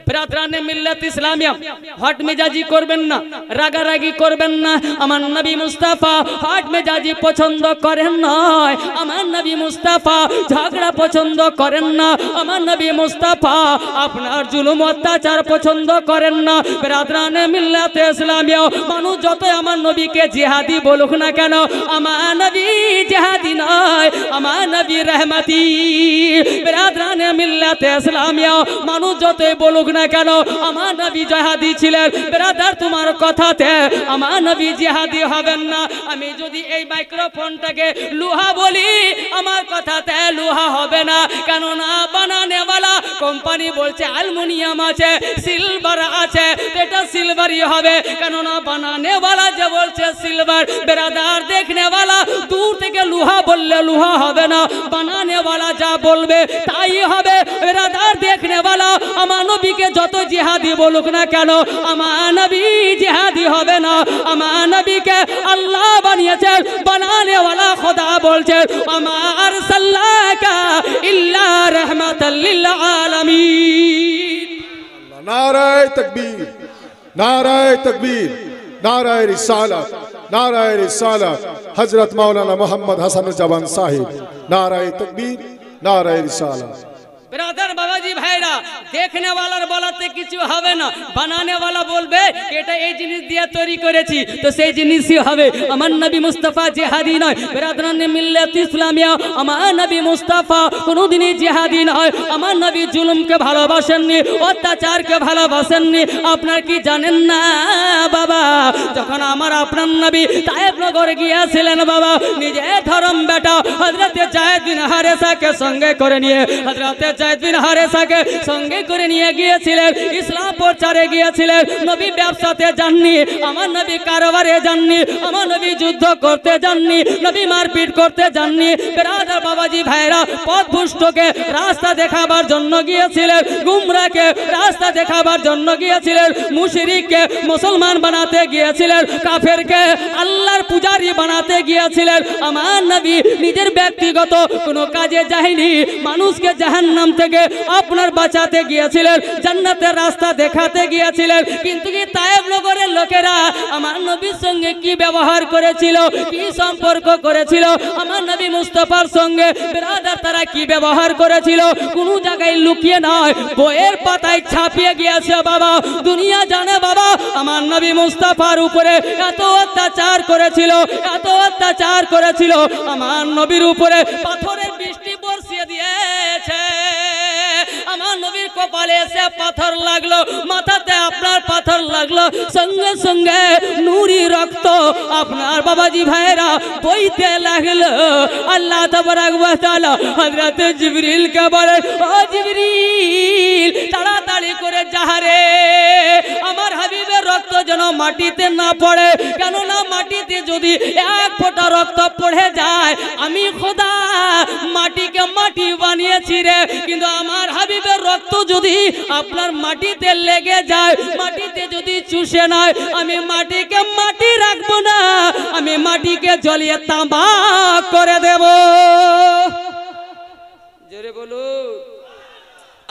ব্রাদরানে মিল্লাত ইসলামিয়া হট মেজাজি করবেন না, রাগারাগি করবেন না। আমার নবী মুস্তাফা হট মেজাজি পছন্দ করেন নয়, আমার নবী মুস্তাফা ঝগড়া পছন্দ করেন না, আমার নবী মুস্তাফা আপনার জুলুম অত্যাচার পছন্দ করেন না। ব্রাদরানে মিল্লাত ইসলামিয়া মানুষ যত আমার নবীকে জিহাদি বলুক না কেন, আমার নবী জিহাদি নয়, আমার নবী রহমতি। ব্রাদরানে মিল্লাত ইসলামিয়া মানুষ যতই বলুক না কেন আমার নবী জিহাদি ছিলেন। ব্রাদার তোমার কথাতে আমার নবী জিহাদি হবেন না। আমি যদি এই মাইক্রোফোনটাকে লোহা বলি আমার কথাতে লোহা হবে না, কেননা বানানেওয়ালা কোম্পানি বলছে অ্যালুমিনিয়াম আছে, সিলভার আছে, এটা সিলভারই হবে, কেননা বানানেওয়ালা যে বলছে সিলভার। ব্রাদার দেখনেওয়ালা দূর থেকে লোহা বললে লোহা হবে না, বানানেওয়ালা যা বলবে তাই হবে। ব্রাদার দেখনেওয়ালা আমার নবীকে যত জিহাদি বলুক না কেন আমার নবী জিহাদি হবে না। আমার নবীকে আল্লাহ বানিয়েছেন, বানানেওয়ালা খোদা বলছেন আমা আরসালনাকা ইল্লা রাহমাতাল লিল আলামিন। নারায়ে তাকবীর, নারায়ে তাকবীর, নারায়ে রিসালাত, নারায়ে রিসালাত। হযরত মাওলানা মোহাম্মদ হাসানুজ্জামান সাহেব, নারায়ে তাকবীর, নারায়ে রিসালাত। ব্রাদার বাবাজি ভাইরা, দেখনে ওয়ালার বলাতে কিছু হবে না, বানানে ওয়ালা বলবে এটা এই জিনিস দিয়ে তৈরি করেছি তো সেই জিনিসই হবে। আমার নবী মুস্তাফা জিহাদি নয়। ব্রাদরানে মিল্লাত ইসলামিয়া আমার নবী মুস্তাফা কোনোদিনই জিহাদি নয়। আমার নবী জুলুমকে ভালোবাসেননি, অত্যাচারকে ভালোবাসেননি। আপনার কি জানেন না বাবা, যখন আমার আপনার নবী তায়েফ নগর গিয়েছিলেন বাবা, নিজে ধরম বেটা হযরতে যায়েদ বিন হারেসাকে সঙ্গে করে নিয়ে, হযরতে যায়েদ বিন হারেসাকে সঙ্গে করে নিয়ে গিয়েছিলেন, ইসলাম প্রচারে গিয়েছিলেন। নবী ব্যবসাতে যাননি, আমার নবী কারবারে যাননি, আমার নবী যুদ্ধ করতে যাননি, নবী মারপিট করতে যাননি। ব্রাদার বাবাজি ভাইরা, পথভ্রষ্টকে রাস্তা দেখাবার জন্য গিয়েছিলেন, গুমরাহকে রাস্তা দেখাবার জন্য গিয়েছিলেন, মুশরিককে মুসলমান বানাতে গিয়েছিলেন, কাফেরকে আল্লাহর পূজারী বানাতে গিয়েছিলেন। আমার নবী নিজের ব্যক্তিগত কোনো কাজে যায়নি, মানুষকে জাহান্নাম থেকে আপনার বাঁচাতে গিয়েছিলেন, জান্নাতের রাস্তা দেখাতে গিয়েছিলেন। কিন্তু কি তায়েফ নগরের লোকেরা আমার নবীর সঙ্গে কি ব্যবহার করেছিল, কি সম্পর্ক করেছিল আমার নবী মুস্তাফার সঙ্গে? ব্রাদার তারা কি ব্যবহার করেছিল কোনো জায়গায় লুকিয়ে নয়, বইয়ের পাতায় ছাপিয়ে গিয়েছে বাবা। দুনিয়া জানে বাবা আমার নবী মুস্তাফার উপরে এত অত্যাচার করেছিল, এত অত্যাচার করেছিল, আমার নবীর উপরে পাথরের বৃষ্টি বর্ষিয়ে দিয়েছে। আমার নবী কপালে এসে পাথর লাগলো, মাথাতে আপনার পাথর লাগলো, সঙ্গে সঙ্গে নুরি রক্ত আপনার বাবাজি ভাইরা বইতে লাগলো। আল্লাহ তাবারক ওয়া তাআলা হযরত জিবরিল কে বলে, ও জিবরিল তাড়াতাড়ি করে যাহারে আমার হাবিবের রক্ত যেন মাটিতে না পড়ে, কেননা মাটিতে যদি এক ফোঁটা রক্ত পড়ে যায় আমি খোদা মাটিকে মাটি বানিয়েছি রে, কিন্তু আমার হাবিবের রক্ত যদি আপনার মাটিতে লেগে যায়, মাটিতে যদি চুষে নেয়, আমি মাটিকে মাটি রাখবো না, আমি মাটিকে জ্বলিয়ে তামা করে দেব। জোরে বলুন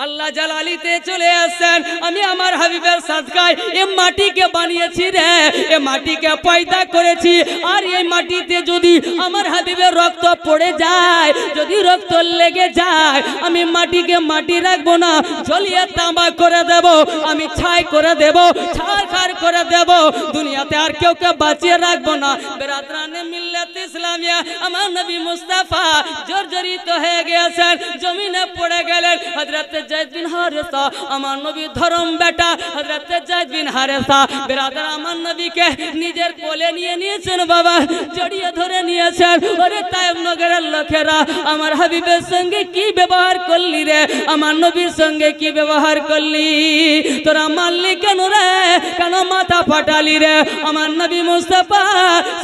আল্লাহ জালালিতে চলে আসেন। আমি আমার হাবিবের সাদকায় এ মাটিকে বানিয়েছি রে, এ মাটিকে পয়দা করেছি, আর এই মাটিতে যদি আমার হাবিবের রক্ত পড়ে যায়, যদি রক্ত লেগে যায়, আমি মাটিকে মাটি রাখবো না, জ্বলিয়ে তামা করে দেব, আমি ছাই করে দেব, ছারখার করে দেব, দুনিয়াতে আর কেউ কে বাঁচিয়ে রাখবো না। বেরাদরানে মিল্লাত ইসলামিয়া আমার নবী মুস্তাফা জর্জরিত হয়ে গেছেন, জমিনে পড়ে গেলেন। হযরত যায়েদ বিন হারেসা আমার নবীর ধরম বেটা, হযরত যায়েদ বিন হারেসা বেরাদার আমার নবীকে নিজের কোলে নিয়ে নিয়েছেন, বাবা জড়িয়ে ধরে নিয়েছেন। ওরে তায়েব নগরের লোকেরা আমার হাবিবের সঙ্গে কি ব্যবহার করলি রে, আমার নবীর সঙ্গে কি ব্যবহার করলি, তোরা মারলি কেন রে, কেন মাথা ফাটালি রে? আমার নবী মুস্তাফা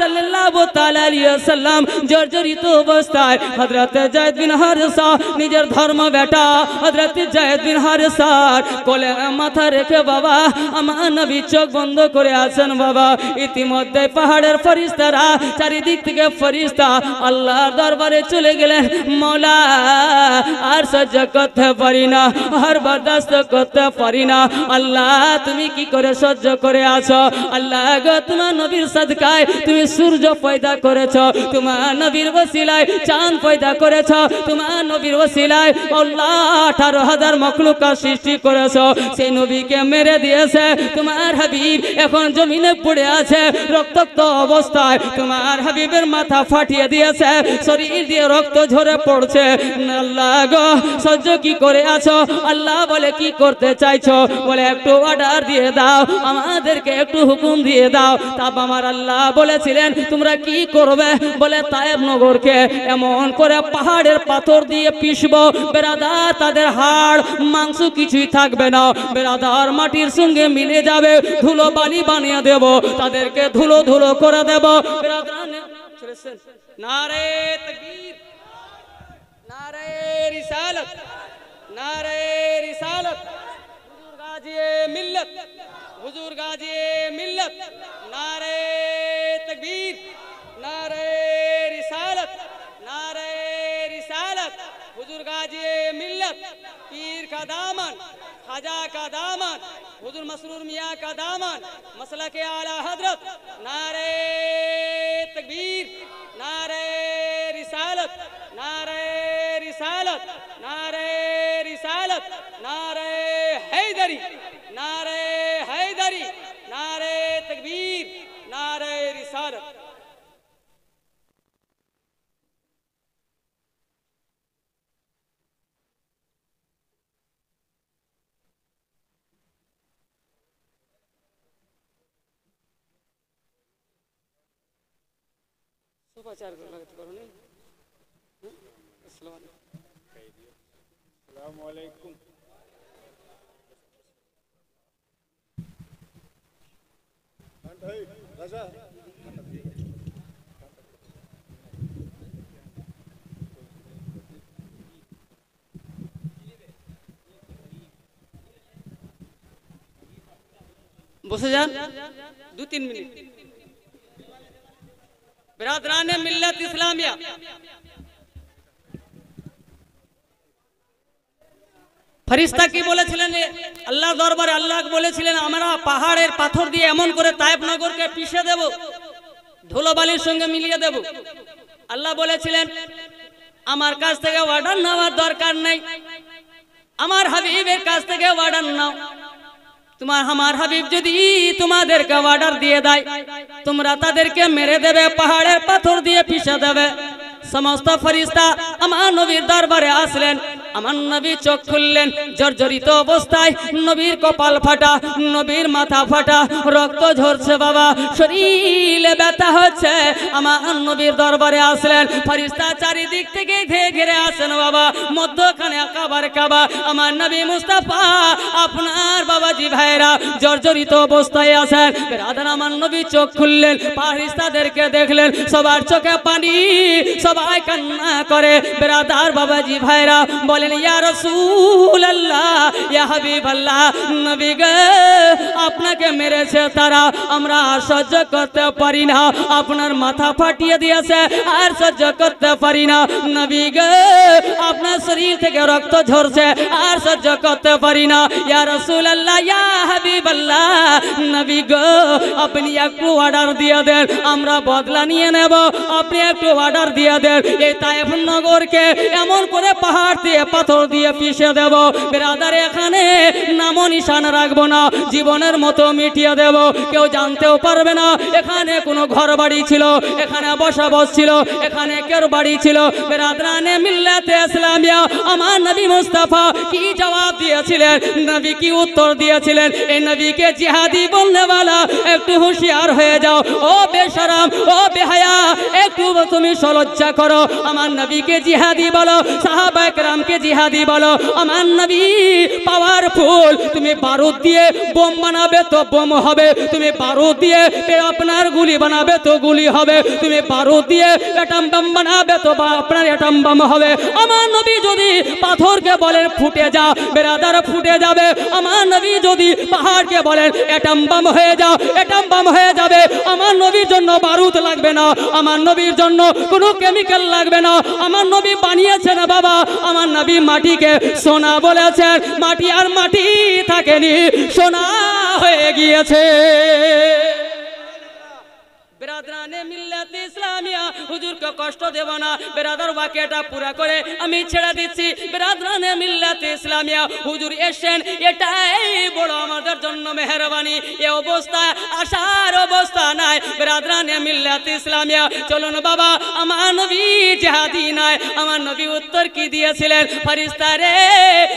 সাল্লাল্লাহু তাআলা আলাইহি ওয়াসাল্লাম জর্জরিত অবস্থায় হযরত যায়েদ বিন হারেসা নিজের ধর্ম বেটা হযরত যায়েদ বিন হারেসার কোলে মাথা রেখে বাবা আমার নবী চোখ বন্ধ করে আছেন। বাবা ইতিমধ্যে পাহাড়ের ফেরেশতারা চারিদিক থেকে ফেরেশতা আল্লাহর দরবারে চলে গেলেন। মওলা আর সহ্য করতে পারি না, আর বরদাস্ত করতে পারি না, আল্লাহ তুমি কি করে সহ্য করে আছো? আল্লাহ গো তোমার নবীর সাদকায় তুমি সূর্য পয়দা করেছো, তোমার নবীর ওসিলায় চাঁদ পয়দা করেছো, তোমার নবীর ওসিলায় আল্লাহ 18,000 মখলুকা সৃষ্টি করেছো, সেই নবীকে মেরে দিয়েছে তোমার হাবিব, এখন জমিনে পড়ে আছে রক্তাক্ত অবস্থায়, তোমার হাবিবের মাথা ফাটিয়ে দিয়েছে, শরীর দিয়ে রক্ত ঝরে পড়ছে। আল্লাহ গো সহ্য কি করে আছো? আল্লাহ বলে কি করতে চাইছো? বলে একটু অর্ডার দিয়ে দাও, আমাদেরকে একটু হুকুম দিয়ে দাও। তারপর আমার আল্লাহ বলেছিলেন তোমরা কি করবে? বলে তায়েব নগরকে এমন করে পাহাড়ের পাথর দিয়ে পিষবো বেরাদার, তাদের হাড় মাংস কিছুই থাকবে না, বেরাদার মাটির সঙ্গে মিলে যাবে, ধুলো বালি বানিয়ে দেব, তাদেরকে ধুলো ধুলো করে দেব। নারে তাকবীর, নারে রিসালত, নারে রিসালত, হুজুর গাজিয়ে মিল্লাত, হুজুর গাজিয়ে মিল্লাত, নারে তাকবীর, নারে রিসালত, नारे रिसालत, हुजूर गाजिए मिल्लत, पीर का दामन, खाजा का दामन, हुजूर मसरूर मियाँ का दामन, मसलक आला हजरत, नारे तकबीर, नारे रिसालत, नारे रिसालत, नारे रिसालत, नारे हैदरी, नारे हैदरी, नारे तकबीर, नारे रिसालत। सुपाचार लगते करो नहीं। अस्सलाम वालेकुम। राजा বসে যান 2-3 মিনিট। बिरादराने मिल्लत इस्लामिया फरिश्ता की বলেছিলেন আল্লাহ দরবারে আল্লাহ বলেছিলেন আমরা পাহাড়ের পাথর দিয়ে এমন করে তায়েব নগরকে পিষে দেব, ধুলোবালির সঙ্গে মিলিয়ে দেব। আল্লাহ বলেছিলেন আমার কাছ থেকে অর্ডার নেওয়ার দরকার নেই, আমার হাবিবের কাছ থেকে অর্ডার নাও। তোমার আমার হাবিব যদি তোমাদেরকে অর্ডার দিয়ে দেয় তোমরা তাদেরকে মেরে দেবে, পাহাড়ের পাথর দিয়ে পিষে দেবে। সমস্ত ফেরেশতা আমার নবীর দরবারে আসলেন, আমার নবী চোখ খুললেন, জর্জরিত অবস্থায়, নবীর কপাল ফাটা, নবীর মাথা ফাটা, রক্ত ঝরছে বাবা, শরীরে ব্যথা হচ্ছে। আমার নবীর দরবারে আসলেন, ফেরেশতা চারিদিক থেকে ঘিরে আসেন বাবা, মধ্যখানে কাবার কাবা। আমার নবী মুস্তাফা আপনার বাবাজি ভাইরা জর্জরিত অবস্থায় আছেন। বেরাদার আমার নবী চোখ খুললেন, ফেরেশতাদেরকে দেখলেন, সবার চোখে পানি, সবাই কান্না করে। বেরাদার বাবাজি ভাইরা বলেন, ইয়া রাসূলুল্লাহ, ইয়া হাবিবাল্লাহ, নবী গো আপনাকে মেরেছে তারা, আমরা আর সহ্য করতে পারি না, আপনার মাথা ফাটিয়ে দিয়েছে, আর সহ্য করতে পারি না। নবী গো আপনার শরীর থেকে রক্ত ঝরছে, আর সহ্য করতে পারি না। ইয়া রাসূলুল্লাহ, ইয়া হাবিবাল্লাহ, নবী গো আপনি একটু অর্ডার দিয়ে দেন, আমরা বদলা নিয়ে নেব, আপনি একটু অর্ডার দিয়ে দেন, এই তায়েফ নগরকে এমন করে পাহাড় দিয়ে পাথর দিয়ে পিষে দেব, বেরাদার এখানে নামো নিশান রাখবো না, জীবনের মতো মিটিয়ে দেব, কেউ জানতেও পারবে না এখানে কোনো ঘর বাড়ি ছিল, এখানে বসবাস ছিল, এখানে কেউ বাড়ি ছিল। বেরাদরানে মিল্লাতে ইসলামিয়া আমার নবী মুস্তাফা কি জবাব দিয়েছিলেন, নবী কি উত্তর দিয়েছিলেন? এই নবীকে জিহাদি বলনে वाला একটু হুঁশিয়ার হয়ে যাও, ও বেশরম, ও বেহায়া, একটু তুমি সলজ্জা করো। আমার নবীকে জিহাদি বলো, সাহাবা একরামকে জিহাদি বলো। আমার নবী পাওয়ারফুল, তুমি বারুদ দিয়ে বোম বানাবে তো বোম হবে, তুমি বারুদ দিয়ে আপনার গুলি বানাবে তো গুলি হবে, তুমি বারুদ দিয়ে অ্যাটম বম বানাবে তো আপনার অ্যাটম বম হবে। আমার নবী যদি পাথরকে বলেন ফুটে যা, বেরাদার ফুটে যাবে। আমার নবী যদি পাহাড়কে বলেন অ্যাটম বম হয়ে যাও, অ্যাটম বম হয়ে যাবে। আমার নবীর জন্য বারুদ লাগবে না, আমার নবীর জন্য কোনো কেমিক্যাল লাগবে না। আমার নবী বানিয়েছেন বাবা, আমার নবী মাটিকে সোনা বলেছেন, মাটি আর মাটি থাকেনি, সোনা হয়ে গিয়েছে। বেরাদরানে মিল্লাতে ইসলামিয়া হুজুরকে কষ্ট দেব না, বেরাদার বাকিটা পুরা করে আমি ছেড়ে দিচ্ছি। বেরাদরানে মিল্লাতে ইসলামিয়া হুজুর এসেন, এটাই বড় আমাদের জন্য মেহেরবানি। এই অবস্থা আসার অবস্থা নাই। বেরাদরানে মিল্লাতে ইসলামিয়া চলুন বাবা, আমার নবী জিহাদি নাই। আমার নবী উত্তর কি দিয়েছিলেন? ফেরেশতা রে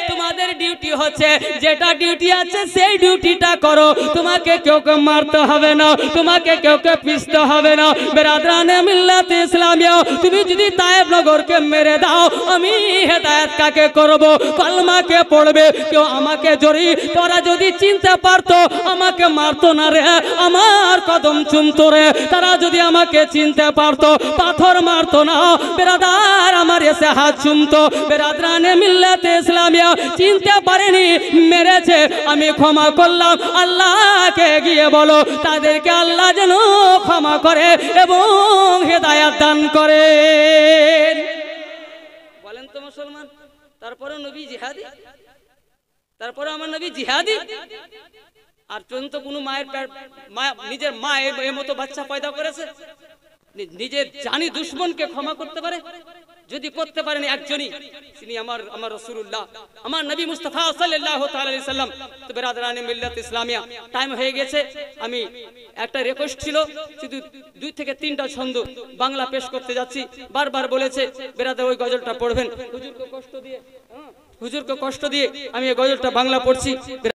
তোমাদের ডিউটি হচ্ছে, যেটা ডিউটি আছে সেই ডিউটিটা করো, তোমাকে কেউ মারতে হবে না, তোমাকে কেউ পিছতে হবে না। বেরাদরানে মিল্লাতে ইসলামিয়া তুমি যদি তায়েফ নগরকে মেরে দাও, আমি হেদায়েত কাকে করব? কলমাকে পড়বে কেউ, আমাকে জড়ি তোরা যদি চিনতে পারতো আমাকে মারতো না রে, আমার কদম চুমতো রে। তারা যদি আমাকে চিনতে পারতো পাথর মারতো না, বেরাদার আমার এসে হাত চুমতো। বেরাদরানে মিল্লাতে ইসলামিয়া চিনতে পারেনি, মেরেছে, আমি ক্ষমা করলাম। আল্লাহকে গিয়ে বলো তাদেরকে আল্লাহ যেন ক্ষমা করে এবং হেদায়েত দান করে। বলেন তো মুসলমান, তারপরে নবী জিহাদি, তারপরে আমার নবী জিহাদি। আর চন্ত কোনো মায়ের নিজের মা এর মতো বাচ্চা পয়দা করেছে, নিজের জানি দুশ্মনকে ক্ষমা করতে পারে? যদি করতে পারেন একজনই, তিনি আমার রাসূলুল্লাহ, আমার নবী মুস্তাফা সাল্লাল্লাহু তাআলা আলাইহি সাল্লাম। তো বেরাদরানে মিল্লাত ইসলামিয়া টাইম হয়ে গেছে, আমি একটা রিকোয়েস্ট ছিল, শুধু 2 থেকে 3টা ছন্দ বাংলা পেশ করতে যাচ্ছি। বারবার বলেছে বেরাদার ওই গজলটা পড়বেন, হুজুরকে কষ্ট দিয়ে আমি এই গজলটা বাংলা পড়ছি।